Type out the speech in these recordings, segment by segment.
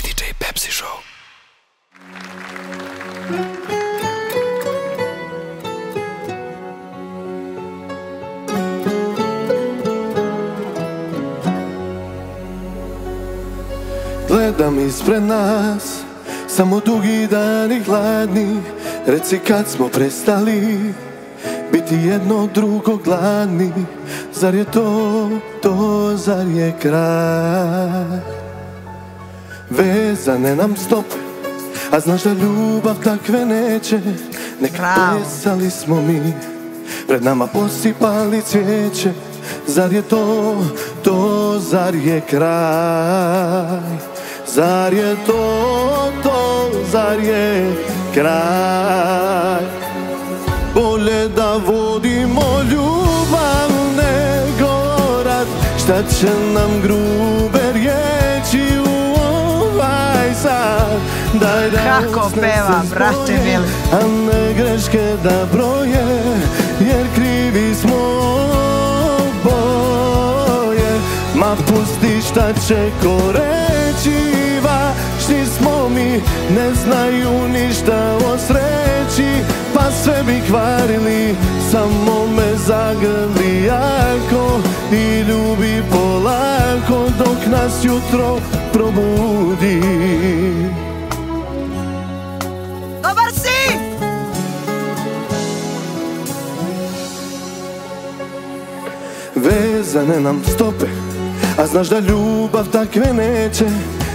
DJ Pepsi Show. Gledam ispred nas, samo dugi dani hladni. Reci kad smo prestali biti jedno drugo gladni. Zar je to, zar je kraj? Vezane nam stope, a znaš da ljubav takve neće. Nekad plesali smo mi, pred nama posipali cvijeće. Zar je to, zar je kraj? Zar je to, zar je kraj? Bolje da vodimo ljubav nego rat. Šta će nam grube riječi u ovaj sad? Daj da kako peva, brate mili, a ne greške da broje, jer krivi smo oboje. Ma pusti šta će ko reći, važni smo mi, ne znaju ništa o sreći. Pa sve bi kvarili, samo me zagrli jako i ljubi polako dok nas jutro probudi. Dobar si! Vezane nam stope, a znaš da ljubav takve neće.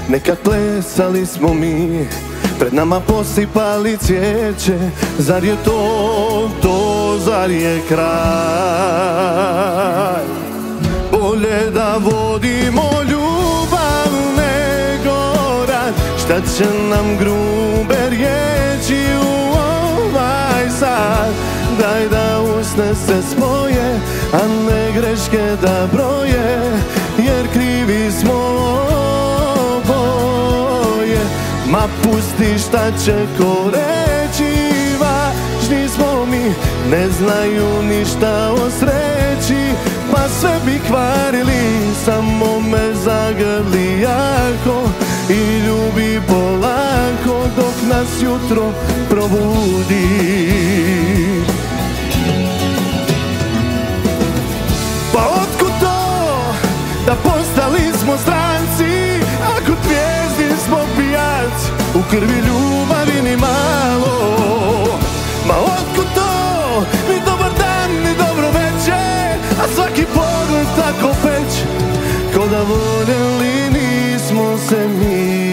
Nekad plesali smo mi, pred nama posipali cvijeće. Zar je to, zar je kraj? Bolje da vodimo ljubav nego rat. Šta će nam grube riječi u ovaj sad? Daj da usne se spoje, a ne greške da broje, jer krivi smo oboje. Ma pusti šta će ko reći, važni smo mi, ne znaju ništa o sreći. Pa sve bi kvarili, samo me zagrli jako i ljubi polako dok nas jutro probudi. Pa otkud to da postali smo stranci, ako zvijezdi smo pijanci, u krvi ljubavi ni malo. Ma otkud to, ni dobar dan, ni dobro večer, a svaki pogled tako peć, ko da voljeli nismo se mi.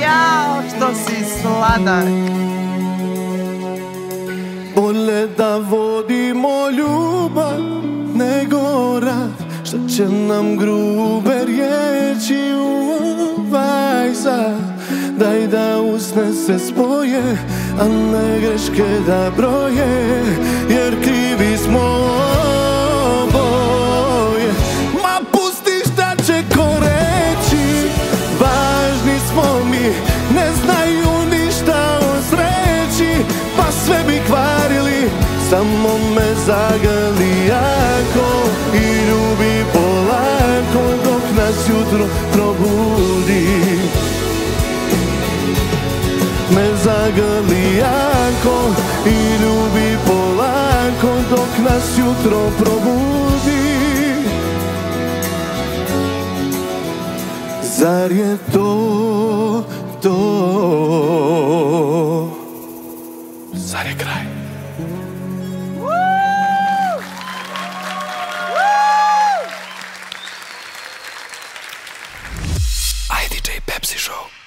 Jao, što si sladak. Bolje da vodimo ljubav nego rat. Šta će nam grube riječi u ovaj sad? Daj da usne se spoje, a ne greške da broje, jer krivi smo oboje. Ma pusti šta će ko reći, važni smo mi, ne znaju ništa o sreći. Pa sve bi kvarili, samo me zagrli jako i ljubi polako dok nas jutro probudi. Me zagrli jako i ljubi polako dok nas jutro probudi. Zar je to, zar je kraj? DJ Pepsi Show.